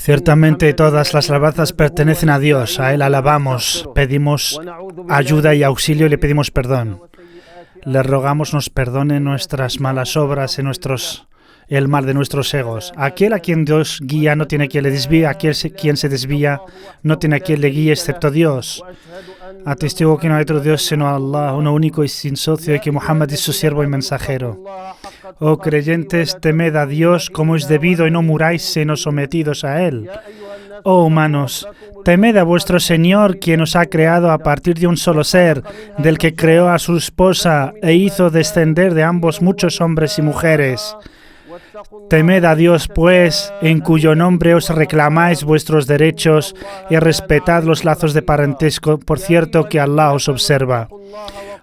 Ciertamente todas las alabanzas pertenecen a Dios, a Él alabamos, pedimos ayuda y auxilio y le pedimos perdón. Le rogamos nos perdone nuestras malas obras y el mal de nuestros egos. Aquel a quien Dios guía no tiene quien le desvíe, aquel quien se desvía no tiene quien le guíe excepto Dios. Atestigo que no hay otro Dios sino Allah, uno único y sin socio, y que Muhammad es su siervo y mensajero. Oh creyentes, temed a Dios como es debido y no muráis sino sometidos a Él. Oh humanos, temed a vuestro Señor, quien os ha creado a partir de un solo ser, del que creó a su esposa e hizo descender de ambos muchos hombres y mujeres. Temed a Dios, pues, en cuyo nombre os reclamáis vuestros derechos y respetad los lazos de parentesco, por cierto que Allah os observa.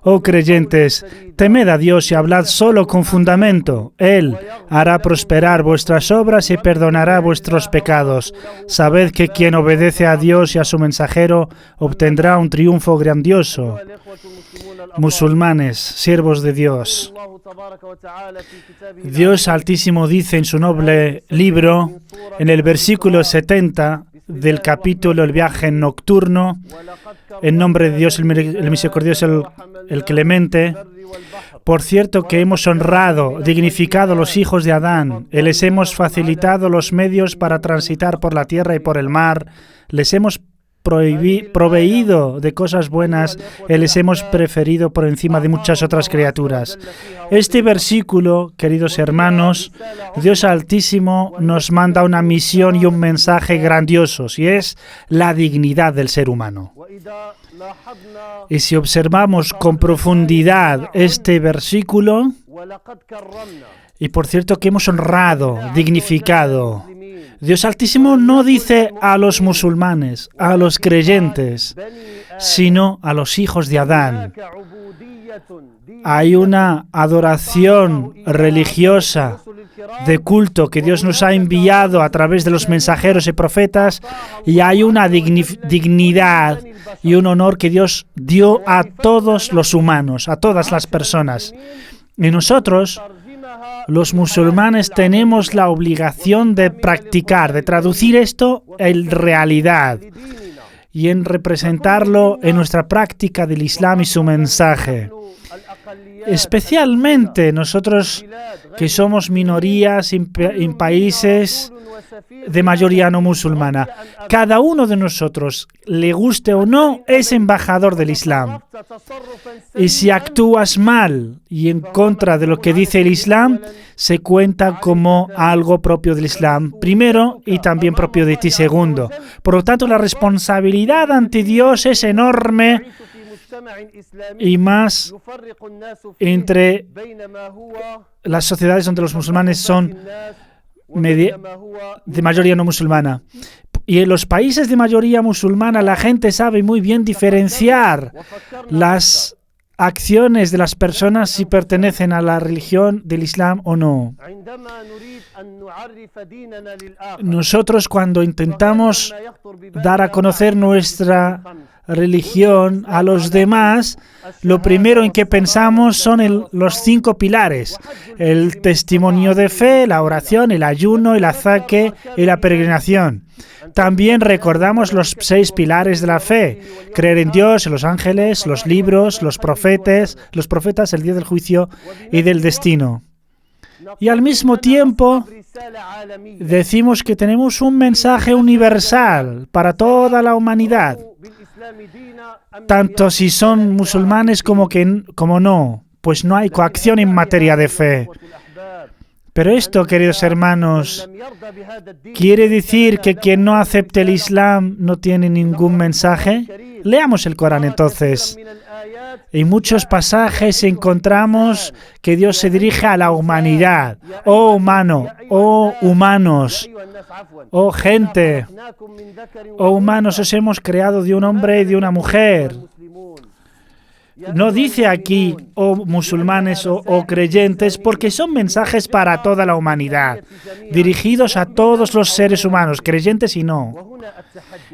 Oh creyentes, temed a Dios y hablad solo con fundamento. Él hará prosperar vuestras obras y perdonará vuestros pecados. Sabed que quien obedece a Dios y a su mensajero obtendrá un triunfo grandioso. Musulmanes, siervos de Dios. Dios Altísimo dice en su noble libro, en el versículo 70 del capítulo El viaje nocturno, en nombre de Dios el misericordioso, el clemente, por cierto que hemos honrado, dignificado a los hijos de Adán, y les hemos facilitado los medios para transitar por la tierra y por el mar, les hemos proveído de cosas buenas y les hemos preferido por encima de muchas otras criaturas. Este versículo, queridos hermanos, Dios Altísimo nos manda una misión y un mensaje grandiosos, y es la dignidad del ser humano. Y si observamos con profundidad este versículo, y por cierto que hemos honrado, dignificado, Dios Altísimo no dice a los musulmanes, a los creyentes, sino a los hijos de Adán. Hay una adoración religiosa de culto que Dios nos ha enviado a través de los mensajeros y profetas, y hay una dignidad y un honor que Dios dio a todos los humanos, a todas las personas. Y nosotros, los musulmanes, tenemos la obligación de practicar, de traducir esto en realidad y en representarlo en nuestra práctica del Islam y su mensaje. Especialmente nosotros que somos minorías en países de mayoría no musulmana. Cada uno de nosotros, le guste o no, es embajador del Islam. Y si actúas mal y en contra de lo que dice el Islam, se cuenta como algo propio del Islam, primero, y también propio de ti, segundo. Por lo tanto, la responsabilidad ante Dios es enorme, y más entre las sociedades donde los musulmanes son de mayoría no musulmana. Y en los países de mayoría musulmana la gente sabe muy bien diferenciar las acciones de las personas si pertenecen a la religión del Islam o no. Nosotros, cuando intentamos dar a conocer nuestra religión a los demás, lo primero en que pensamos son los 5 pilares: el testimonio de fe, la oración, el ayuno, el azaque y la peregrinación. También recordamos los 6 pilares de la fe: creer en Dios, en los ángeles, los libros, los profetas, el día del juicio y del destino. Y al mismo tiempo decimos que tenemos un mensaje universal para toda la humanidad, tanto si son musulmanes como no, pues no hay coacción en materia de fe. Pero esto, queridos hermanos, ¿quiere decir que quien no acepte el Islam no tiene ningún mensaje? Leamos el Corán entonces. En muchos pasajes encontramos que Dios se dirige a la humanidad. Oh humano, oh humanos, oh gente, oh humanos, os hemos creado de un hombre y de una mujer. No dice aquí, oh musulmanes o creyentes, porque son mensajes para toda la humanidad, dirigidos a todos los seres humanos, creyentes y no.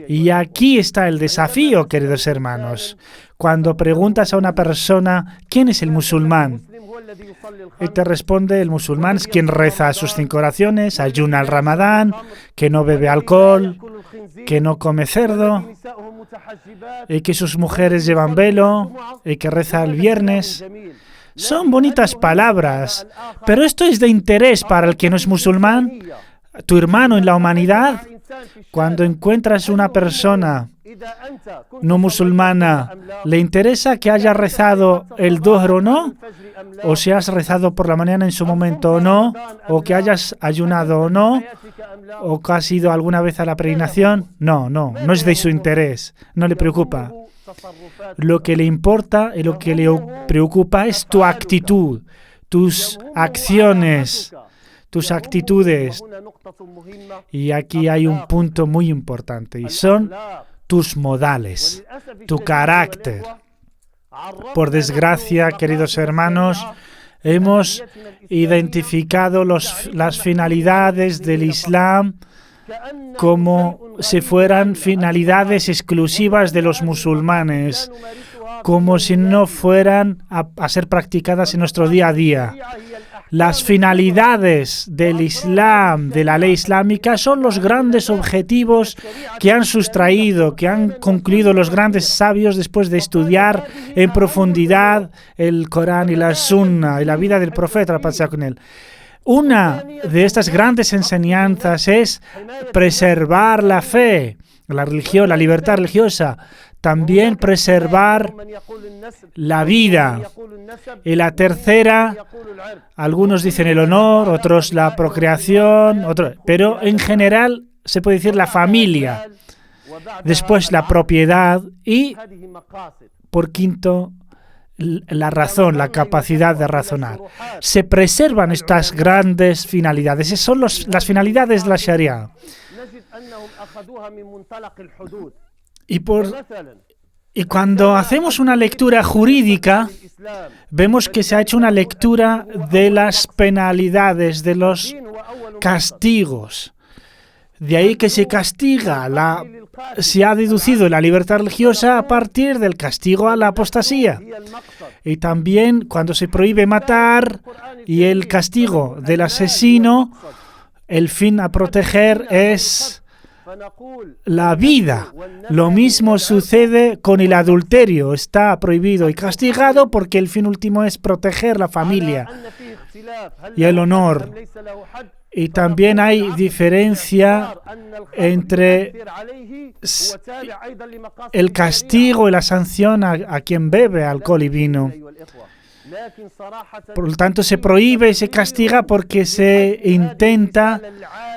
Y aquí está el desafío, queridos hermanos. Cuando preguntas a una persona, ¿quién es el musulmán? Y te responde, el musulmán es quien reza sus 5 oraciones, ayuna el Ramadán, que no bebe alcohol, que no come cerdo, y que sus mujeres llevan velo, y que reza el viernes. Son bonitas palabras, pero esto es de interés para el que no es musulmán, tu hermano en la humanidad. Cuando encuentras una persona no musulmana, ¿le interesa que haya rezado el Dhuhr o no? ¿O si has rezado por la mañana en su momento o no? ¿O que hayas ayunado o no? ¿O que has ido alguna vez a la peregrinación? No es de su interés, no le preocupa. Lo que le importa y lo que le preocupa es tu actitud, tus acciones, tus actitudes. Y aquí hay un punto muy importante y son tus modales, tu carácter. Por desgracia, queridos hermanos, hemos identificado las finalidades del Islam como si fueran finalidades exclusivas de los musulmanes, como si no fueran a ser practicadas en nuestro día a día. Las finalidades del Islam, de la ley islámica, son los grandes objetivos que han sustraído, que han concluido los grandes sabios después de estudiar en profundidad el Corán y la Sunna y la vida del profeta, la paz sea con él. Una de estas grandes enseñanzas es preservar la fe, la religión, la libertad religiosa. También preservar la vida. Y la tercera, algunos dicen el honor, otros la procreación, pero en general se puede decir la familia. Después la propiedad y, por quinto, la razón, la capacidad de razonar. Se preservan estas grandes finalidades. Esas son las finalidades de la Sharia. Y cuando hacemos una lectura jurídica, vemos que se ha hecho una lectura de las penalidades, de los castigos. De ahí que se castiga, se ha deducido la libertad religiosa a partir del castigo a la apostasía. Y también cuando se prohíbe matar y el castigo del asesino, el fin a proteger es la vida. Lo mismo sucede con el adulterio. Está prohibido y castigado porque el fin último es proteger la familia y el honor. Y también hay diferencia entre el castigo y la sanción a quien bebe alcohol y vino. Por lo tanto, se prohíbe y se castiga porque se intenta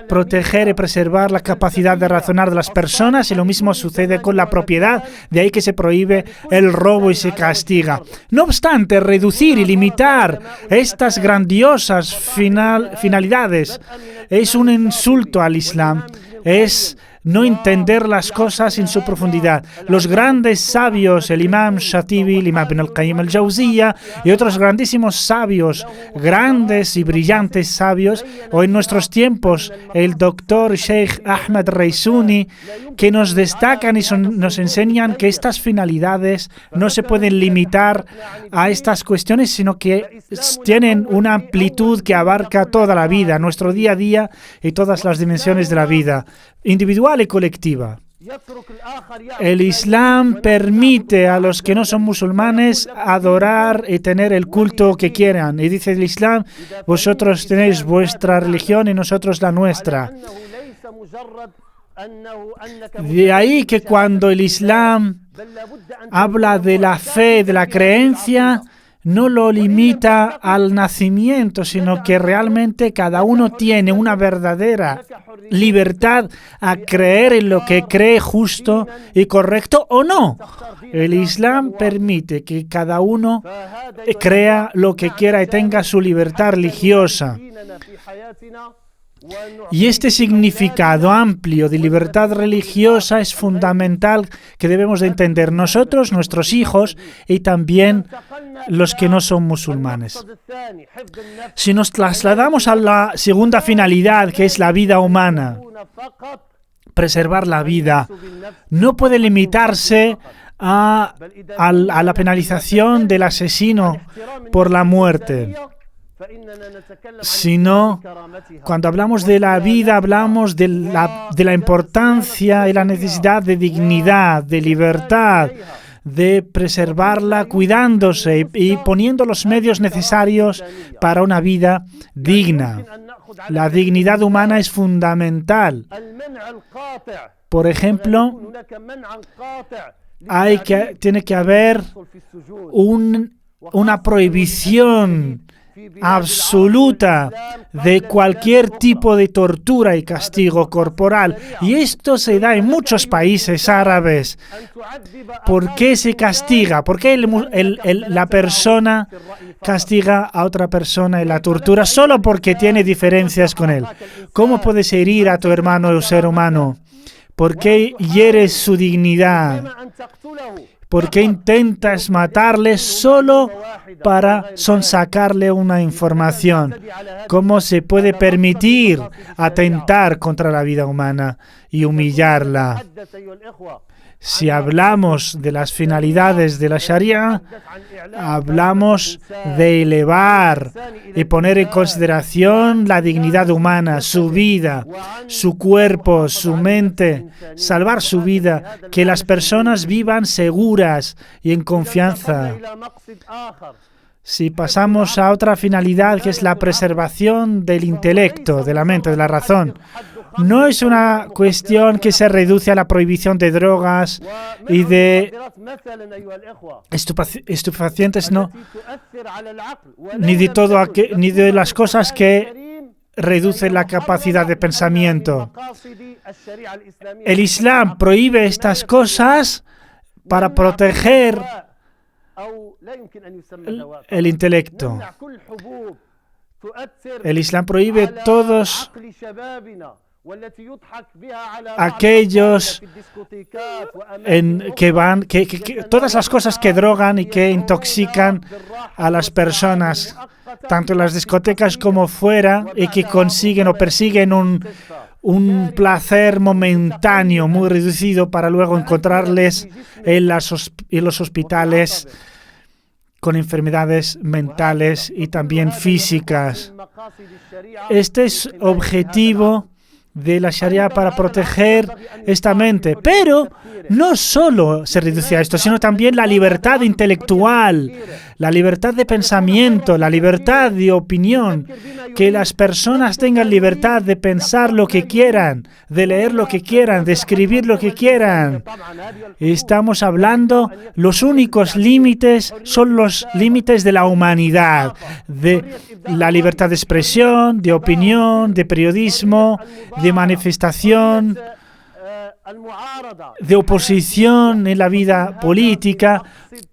proteger y preservar la capacidad de razonar de las personas, y lo mismo sucede con la propiedad. De ahí que se prohíbe el robo y se castiga. No obstante, reducir y limitar estas grandiosas finalidades es un insulto al Islam. Es no entender las cosas en su profundidad. Los grandes sabios, el Imam Shatibi, el Imam Ibn al-Qayyim al-Jawziyya y otros grandísimos sabios, grandes y brillantes sabios, o en nuestros tiempos el doctor Sheikh Ahmed Reisuni, que nos destacan y nos enseñan que estas finalidades no se pueden limitar a estas cuestiones, sino que tienen una amplitud que abarca toda la vida, nuestro día a día y todas las dimensiones de la vida, individual y colectiva. El Islam permite a los que no son musulmanes adorar y tener el culto que quieran. Y dice el Islam, vosotros tenéis vuestra religión y nosotros la nuestra. De ahí que cuando el Islam habla de la fe, de la creencia, no lo limita al nacimiento, sino que realmente cada uno tiene una verdadera libertad a creer en lo que cree justo y correcto o no. El Islam permite que cada uno crea lo que quiera y tenga su libertad religiosa. Y este significado amplio de libertad religiosa es fundamental, que debemos de entender nosotros, nuestros hijos y también los que no son musulmanes. Si nos trasladamos a la segunda finalidad, que es la vida humana, preservar la vida, no puede limitarse a la penalización del asesino por la muerte, sino cuando hablamos de la vida, hablamos de la importancia y la necesidad de dignidad, de libertad, de preservarla cuidándose y poniendo los medios necesarios para una vida digna. La dignidad humana es fundamental. Por ejemplo, tiene que haber una prohibición absoluta de cualquier tipo de tortura y castigo corporal. Y esto se da en muchos países árabes. ¿Por qué se castiga? ¿Por qué la persona castiga a otra persona en la tortura solo porque tiene diferencias con él? ¿Cómo puedes herir a tu hermano o ser humano? ¿Por qué hieres su dignidad? ¿Por qué intentas matarle solo para sonsacarle una información? ¿Cómo se puede permitir atentar contra la vida humana y humillarla? Si hablamos de las finalidades de la Sharia, hablamos de elevar y poner en consideración la dignidad humana, su vida, su cuerpo, su mente, salvar su vida, que las personas vivan seguras y en confianza. Si pasamos a otra finalidad, que es la preservación del intelecto, de la mente, de la razón, no es una cuestión que se reduce a la prohibición de drogas y de estupefacientes, no, ni de las cosas que reducen la capacidad de pensamiento. El Islam prohíbe estas cosas para proteger el intelecto. El Islam prohíbe todos aquellos todas las cosas que drogan y que intoxican a las personas, tanto en las discotecas como fuera, y que consiguen o persiguen un placer momentáneo muy reducido para luego encontrarles en los hospitales con enfermedades mentales y también físicas. Este es objetivo de la Sharia para proteger esta mente. Pero no solo se reduce a esto, sino también la libertad intelectual, la libertad de pensamiento, la libertad de opinión, que las personas tengan libertad de pensar lo que quieran, de leer lo que quieran, de escribir lo que quieran. Estamos hablando, los únicos límites son los límites de la humanidad, de la libertad de expresión, de opinión, de periodismo, de manifestación, de oposición en la vida política.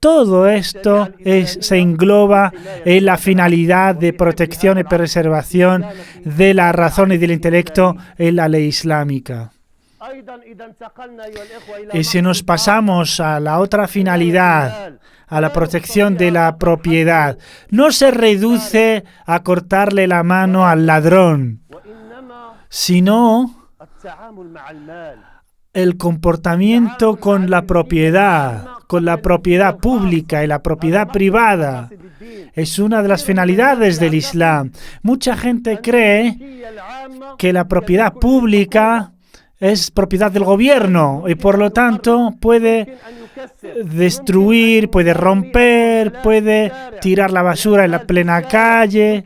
Todo esto se engloba en la finalidad de protección y preservación de la razón y del intelecto en la ley islámica. Y si nos pasamos a la otra finalidad, a la protección de la propiedad, no se reduce a cortarle la mano al ladrón, sino el comportamiento con la propiedad pública y la propiedad privada. Es una de las finalidades del Islam. Mucha gente cree que la propiedad pública es propiedad del gobierno y por lo tanto puede destruir, puede romper, puede tirar la basura en la plena calle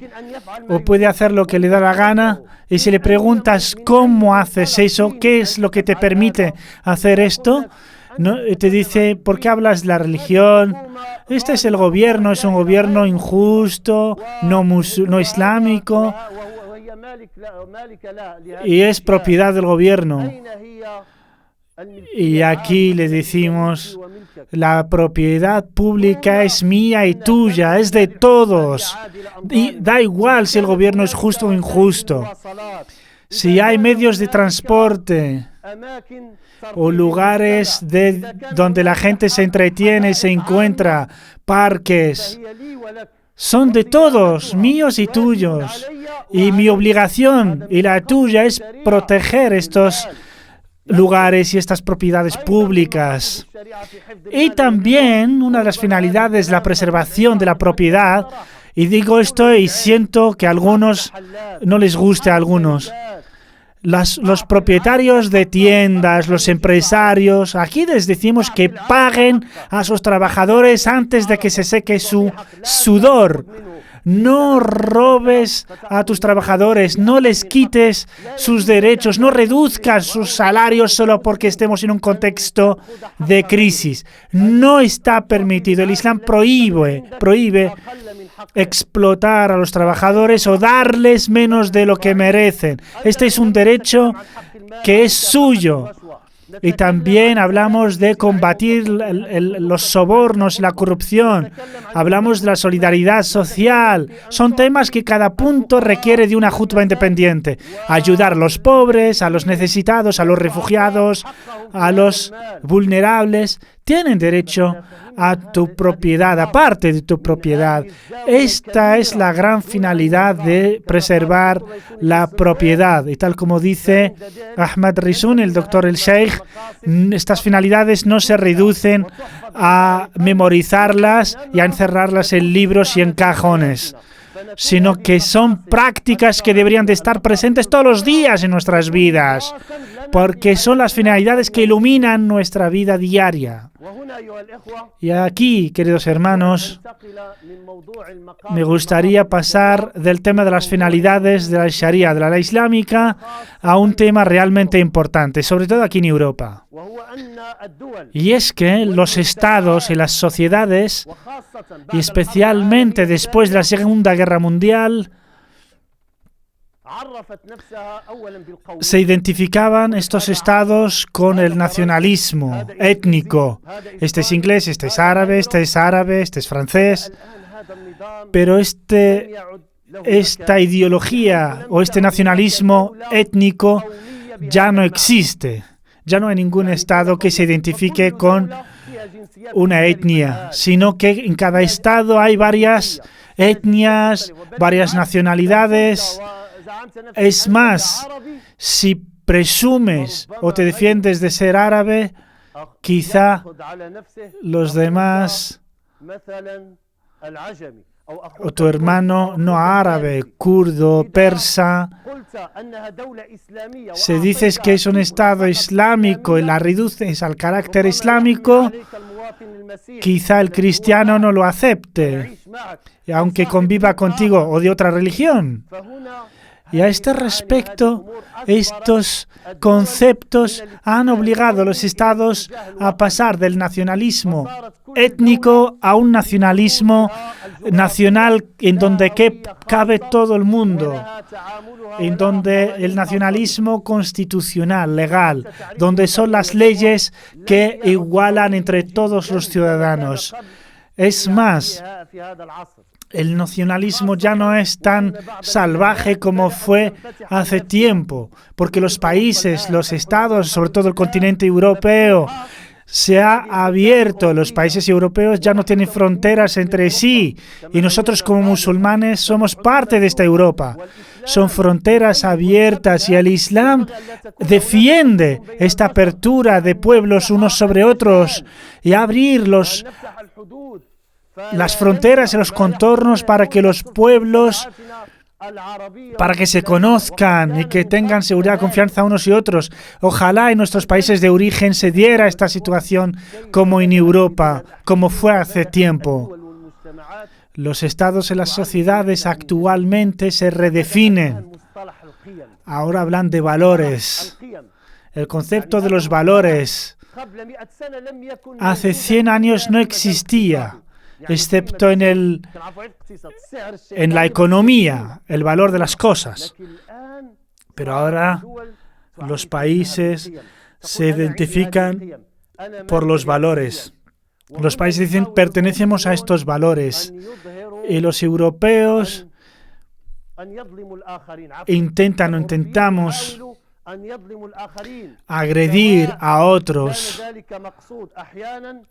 o puede hacer lo que le da la gana. Y si le preguntas cómo haces eso, qué es lo que te permite hacer esto, ¿no? Te dice, ¿por qué hablas de la religión? Este es el gobierno, es un gobierno injusto, no islámico, y es propiedad del gobierno. Y aquí le decimos, la propiedad pública es mía y tuya, es de todos. Y da igual si el gobierno es justo o injusto. Si hay medios de transporte o lugares donde la gente se entretiene y se encuentra, parques, son de todos, míos y tuyos. Y mi obligación y la tuya es proteger estos lugares y estas propiedades públicas. Y también una de las finalidades es la preservación de la propiedad. Y digo esto y siento que a algunos no les guste a algunos. Los propietarios de tiendas, los empresarios, aquí les decimos que paguen a sus trabajadores antes de que se seque su sudor. No robes a tus trabajadores, no les quites sus derechos, no reduzcas sus salarios solo porque estemos en un contexto de crisis. No está permitido. El Islam prohíbe explotar a los trabajadores o darles menos de lo que merecen. Este es un derecho que es suyo. Y también hablamos de combatir los sobornos y la corrupción. Hablamos de la solidaridad social. Son temas que cada punto requiere de una jutba independiente. Ayudar a los pobres, a los necesitados, a los refugiados, a los vulnerables. Tienen derecho a tu propiedad, aparte de tu propiedad. Esta es la gran finalidad de preservar la propiedad. Y tal como dice Ahmad Rizun, el doctor El Sheikh, estas finalidades no se reducen a memorizarlas y a encerrarlas en libros y en cajones, sino que son prácticas que deberían de estar presentes todos los días en nuestras vidas, porque son las finalidades que iluminan nuestra vida diaria. Y aquí, queridos hermanos, me gustaría pasar del tema de las finalidades de la Sharia, de la ley islámica, a un tema realmente importante, sobre todo aquí en Europa. Y es que los estados y las sociedades, y especialmente después de la Segunda Guerra Mundial, se identificaban estos estados con el nacionalismo étnico. Este es inglés, este es árabe, este es francés. Pero esta ideología o este nacionalismo étnico ya no existe. Ya no hay ningún estado que se identifique con una etnia, sino que en cada estado hay varias etnias, varias nacionalidades. Es más, si presumes o te defiendes de ser árabe, quizá los demás o tu hermano no árabe, kurdo, persa, se dice que es un Estado islámico y la reduces al carácter islámico, quizá el cristiano no lo acepte, aunque conviva contigo o de otra religión. Y a este respecto, estos conceptos han obligado a los estados a pasar del nacionalismo étnico a un nacionalismo nacional en donde cabe todo el mundo, en donde el nacionalismo constitucional, legal, donde son las leyes que igualan entre todos los ciudadanos. Es más, el nacionalismo ya no es tan salvaje como fue hace tiempo, porque los países, los estados, sobre todo el continente europeo, se ha abierto. Los países europeos ya no tienen fronteras entre sí y nosotros como musulmanes somos parte de esta Europa. Son fronteras abiertas y el Islam defiende esta apertura de pueblos unos sobre otros y abrir las fronteras y los contornos para que los pueblos, para que se conozcan y que tengan seguridad, confianza unos y otros. Ojalá en nuestros países de origen se diera esta situación como en Europa, como fue hace tiempo. Los estados y las sociedades actualmente se redefinen. Ahora hablan de valores. El concepto de los valores hace 100 años no existía, excepto en la economía, el valor de las cosas. Pero ahora los países se identifican por los valores. Los países dicen, pertenecemos a estos valores. Y los europeos intentamos agredir a otros,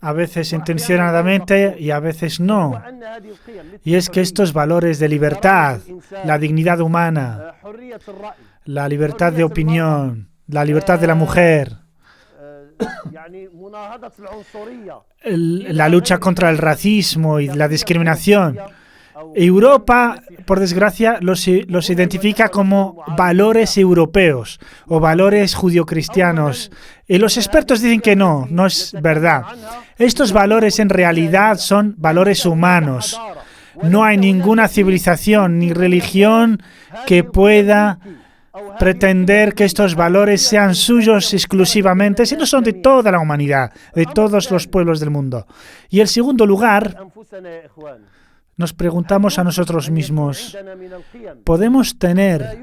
a veces intencionadamente y a veces no. Y es que estos valores de libertad, la dignidad humana, la libertad de opinión, la libertad de la mujer, la lucha contra el racismo y la discriminación. Europa, por desgracia, los identifica como valores europeos o valores judio-cristianos. Y los expertos dicen que no es verdad. Estos valores en realidad son valores humanos. No hay ninguna civilización ni religión que pueda pretender que estos valores sean suyos exclusivamente, sino son de toda la humanidad, de todos los pueblos del mundo. Y en segundo lugar, nos preguntamos a nosotros mismos, ¿podemos tener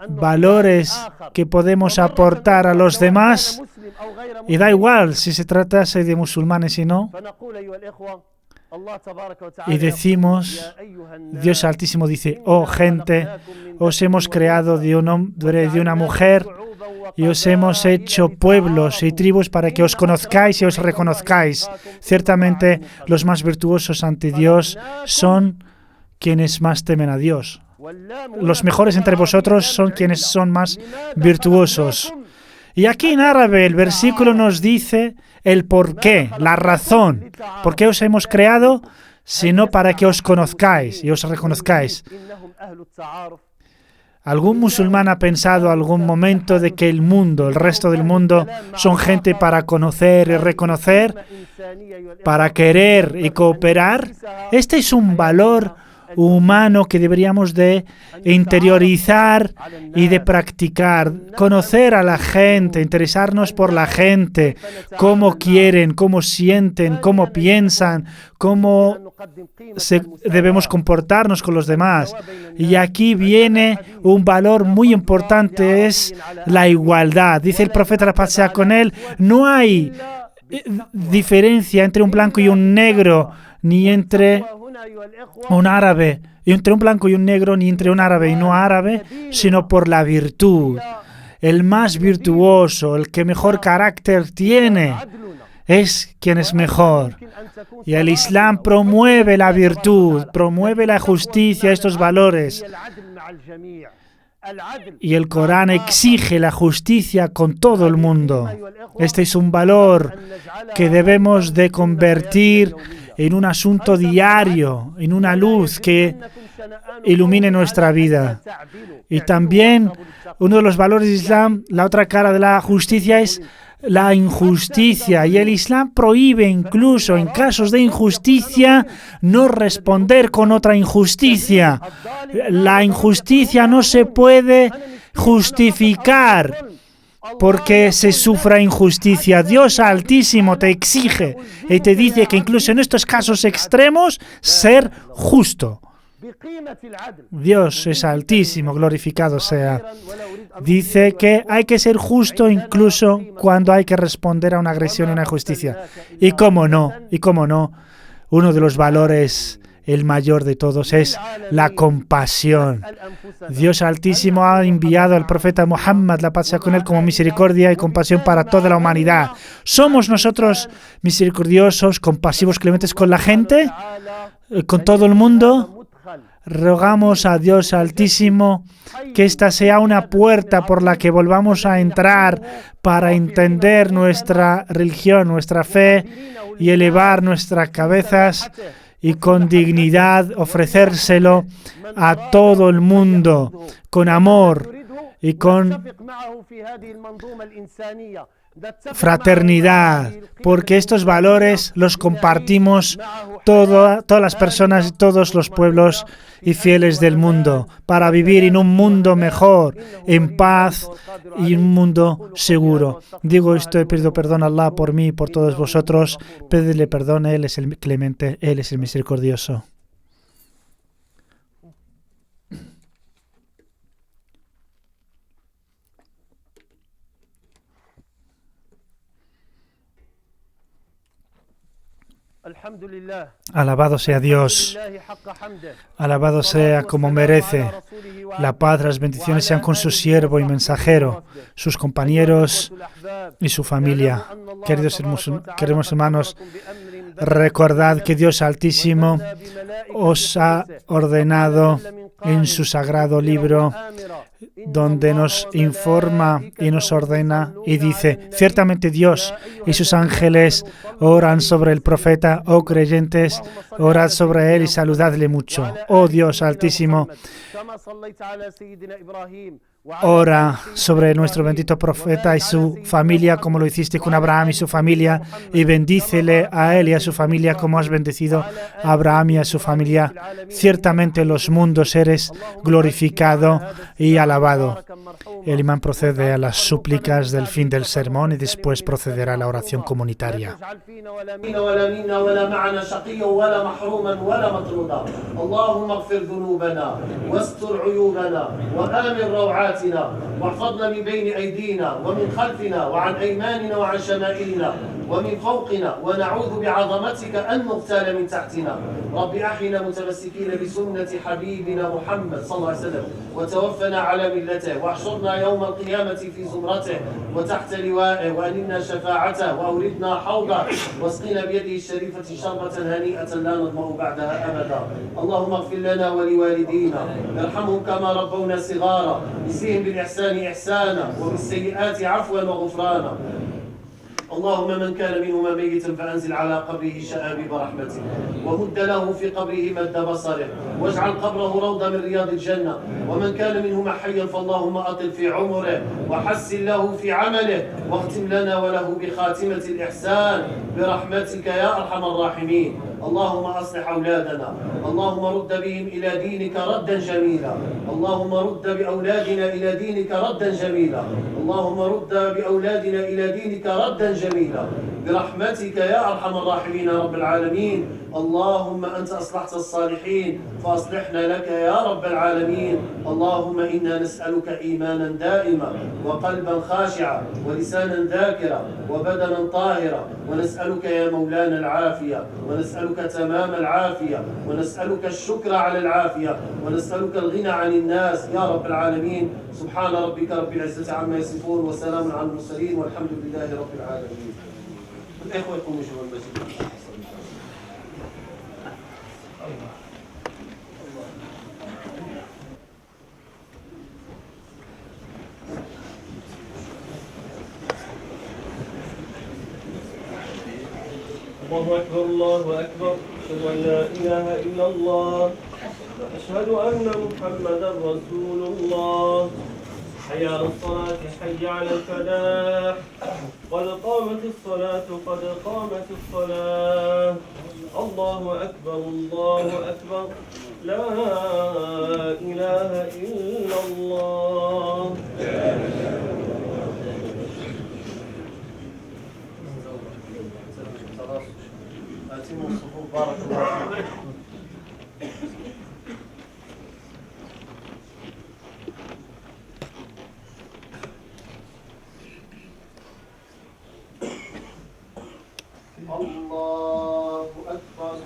valores que podemos aportar a los demás? Y da igual si se tratase de musulmanes y no. Y decimos, Dios Altísimo dice, oh gente, os hemos creado de un hombre y de una mujer y os hemos hecho pueblos y tribus para que os conozcáis y os reconozcáis. Ciertamente los más virtuosos ante Dios son quienes más temen a Dios. Los mejores entre vosotros son quienes son más virtuosos. Y aquí en árabe el versículo nos dice el porqué, la razón. ¿Por qué os hemos creado? Sino para que os conozcáis y os reconozcáis. ¿Algún musulmán ha pensado algún momento de que el resto del mundo, son gente para conocer y reconocer, para querer y cooperar? Este es un valor humano que deberíamos de interiorizar y de practicar, conocer a la gente, interesarnos por la gente, cómo quieren, cómo sienten, cómo piensan, cómo debemos comportarnos con los demás. Y aquí viene un valor muy importante, es la igualdad. Dice el profeta, la paz sea con él, no hay diferencia entre un blanco y un negro, ni entre un árabe, y entre un blanco y un negro, ni entre un árabe y no árabe, sino por la virtud. El más virtuoso, el que mejor carácter tiene, es quien es mejor. Y el Islam promueve la virtud, promueve la justicia, estos valores. Y el Corán exige la justicia con todo el mundo. Este es un valor que debemos de convertir en un asunto diario, en una luz que ilumine nuestra vida. Y también uno de los valores del Islam, la otra cara de la justicia es la injusticia. Y el Islam prohíbe incluso en casos de injusticia no responder con otra injusticia. La injusticia no se puede justificar porque se sufra injusticia. Dios Altísimo te exige y te dice que incluso en estos casos extremos, ser justo. Dios es Altísimo, glorificado sea. Dice que hay que ser justo incluso cuando hay que responder a una agresión y una injusticia. Y cómo no, uno de los valores, el mayor de todos, es la compasión. Dios Altísimo ha enviado al profeta Muhammad, la paz sea con él, como misericordia y compasión para toda la humanidad. ¿Somos nosotros misericordiosos, compasivos, clementes con la gente? ¿Con todo el mundo? Rogamos a Dios Altísimo que esta sea una puerta por la que volvamos a entrar para entender nuestra religión, nuestra fe y elevar nuestras cabezas y con dignidad ofrecérselo a todo el mundo, con amor y con fraternidad, porque estos valores los compartimos todas las personas, todos los pueblos y fieles del mundo, para vivir en un mundo mejor, en paz y un mundo seguro. Digo esto y pido perdón a Allah por mí y por todos vosotros. Pedidle perdón, Él es el clemente, Él es el misericordioso. Alabado sea Dios, alabado sea como merece. La paz, las bendiciones sean con su siervo y mensajero, sus compañeros y su familia. Queridos hermanos, recordad que Dios Altísimo os ha ordenado en su sagrado libro donde nos informa y nos ordena y dice: ciertamente Dios y sus ángeles oran sobre el profeta, oh creyentes, orad sobre él y saludadle mucho. Oh Dios Altísimo, ora sobre nuestro bendito profeta y su familia, como lo hiciste con Abraham y su familia, y bendícele a él y a su familia como has bendecido a Abraham y a su familia. Ciertamente en los mundos eres glorificado y alabado. El imán procede a las súplicas del fin del sermón y después procederá a la oración comunitaria. واحفظنا من بين أيدينا ومن خلفنا وعن أيماننا وعن شمائلنا ومن فوقنا ونعوذ بعظمتك أن نغتال من تحتنا. رب أحينا متمسكين بسنة حبيبنا محمد صلى الله عليه وسلم وتوفنا على ملته واحشرنا يوم القيامة في زمرته وتحت لوائه وأنلنا شفاعته وأوردنا حوضه واسقنا بيده الشريفة شربة هنيئة لا نظمأ بعدها أبدا. اللهم اغفر لنا ولوالدينا ارحمهم كما ربونا صغارا نسيهم بالإحسان إحسانا وبالسيئات عفوا وغفرانا. اللهم من كان منهما ميتا فأنزل على قبره شآبيب رحمتك ومد له في قبره مد بصره واجعل قبره روضة من رياض الجنة. ومن كان منهما حيا فاللهم أطل في عمره وحسن له في عمله واختم لنا وله بخاتمة الإحسان برحمتك يا أرحم الراحمين. اللهم أصلح أولادنا، اللهم رد بهم إلى دينك ردا جميلا، اللهم رد بأولادنا إلى دينك ردا جميلا، اللهم رد بأولادنا إلى دينك ردا جميلا برحمتك يا أرحم الراحمين يا رب العالمين. اللهم أنت أصلحت الصالحين فأصلحنا لك يا رب العالمين. اللهم إنا نسألك إيمانا دائما وقلبا خاشعا ولسانا ذاكرا وبدنا طاهرا، ونسألك يا مولانا العافية، ونسألك تمام العافية، ونسألك الشكر على العافية، ونسألك الغنى عن الناس يا رب العالمين. سبحان ربك رب العزة عما يصفون وسلام على المرسلين والحمد لله رب العالمين. الإخوة يقوموا شباب المسجد. الله أكبر الله أكبر، أشهد أن لا إله إلا الله، أشهد أن محمدا رسول الله. حي على الصلاة حي على الفلاح، قد قامت الصلاة قد قامت الصلاة. الله أكبر الله أكبر، لا إله إلا الله. أتموا الصفوف بارك الله فيكم. الله أكبر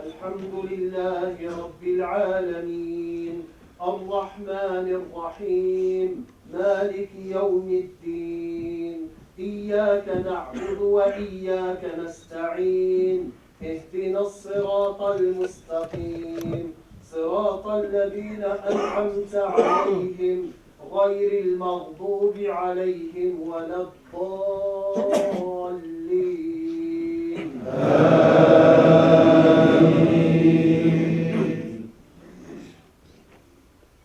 الحمد لله رب العالمين الرحمن الرحيم مالك يوم الدين إياك نعبد وإياك نستعين اهدنا الصراط المستقيم صراط الذين أنعمت عليهم غير المغضوب عليهم ولا الضالين.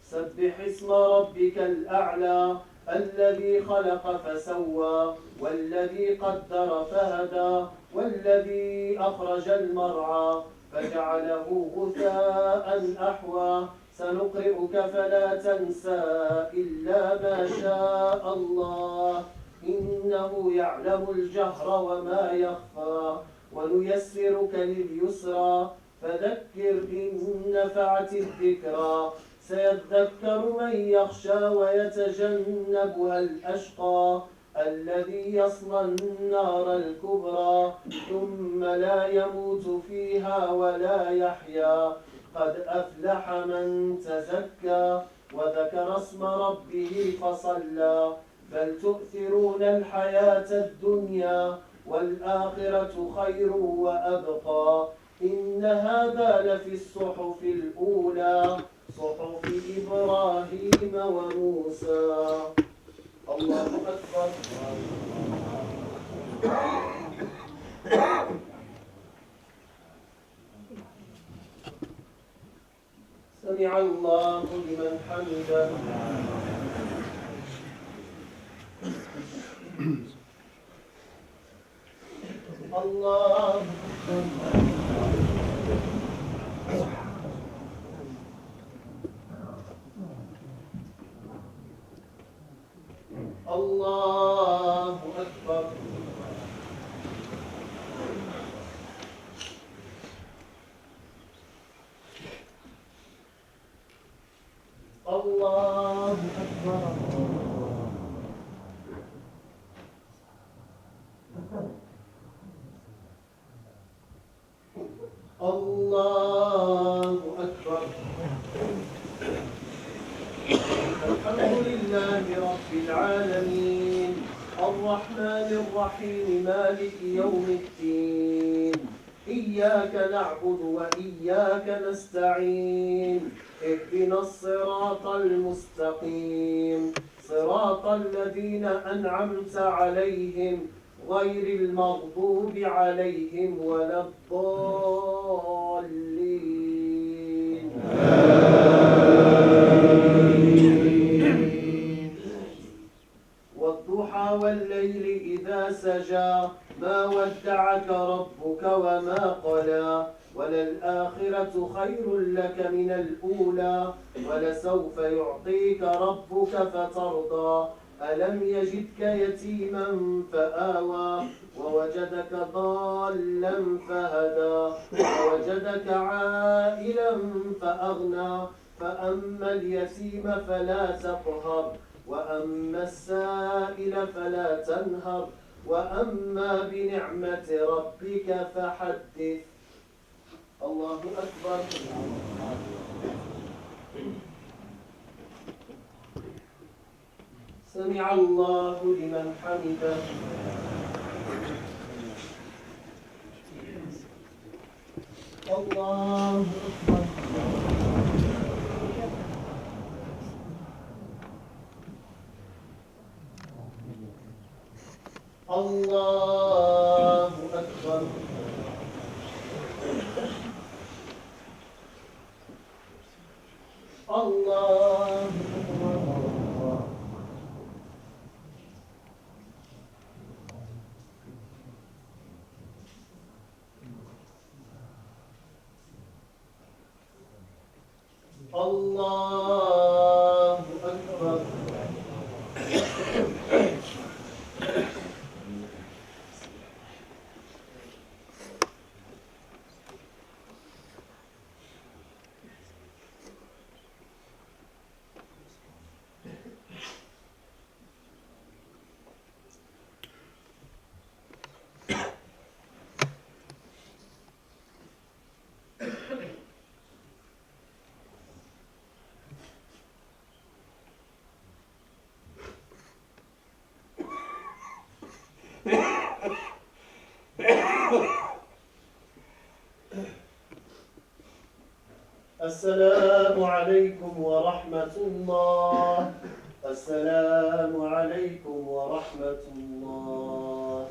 سبح اسم ربك الأعلى الذي خلق فسوى والذي قدر فهدى والذي أخرج المرعى فجعله غثاء أحوى سنقرئك فلا تنسى إلا ما شاء الله إنه يعلم الجهر وما يخفى ونيسرك لليسرى فذكر إن نفعت الذكرى سيذكر من يخشى ويتجنبها الأشقى الذي يصلى النار الكبرى ثم لا يموت فيها ولا يحيا قد أفلح من تزكى وذكر اسم ربه فصلى بل تؤثرون الحياة الدنيا والآخرة خير وأبقى إن هذا لفي الصحف الأولى صحف إبراهيم وموسى. الله أكبر. سمع الله لمن حمده. الله الله أكبر. الله أكبر. الله أكبر. الحمد لله رب العالمين الرحمن الرحيم مالك يوم الدين إياك نعبد وإياك نستعين اهدنا الصراط المستقيم صراط الذين أنعمت عليهم غير المغضوب عليهم ولا الضالين. والضحى والليل إذا سجى ما ودعك ربك وما قلى وللآخرة خير لك من الأولى ولسوف يعطيك ربك فترضى ألم يجدك يتيما فآوى ووجدك ضالا فهدى ووجدك عائلا فأغنى فأما اليتيم فلا تقهر وأما السائل فلا تنهر وأما بنعمة ربك فحدث. الله أكبر. سمع الله لمن حمده. الله أكبر. الله أكبر. الله أكبر. الله أكبر. السلام عليكم ورحمة الله. السلام عليكم ورحمة الله.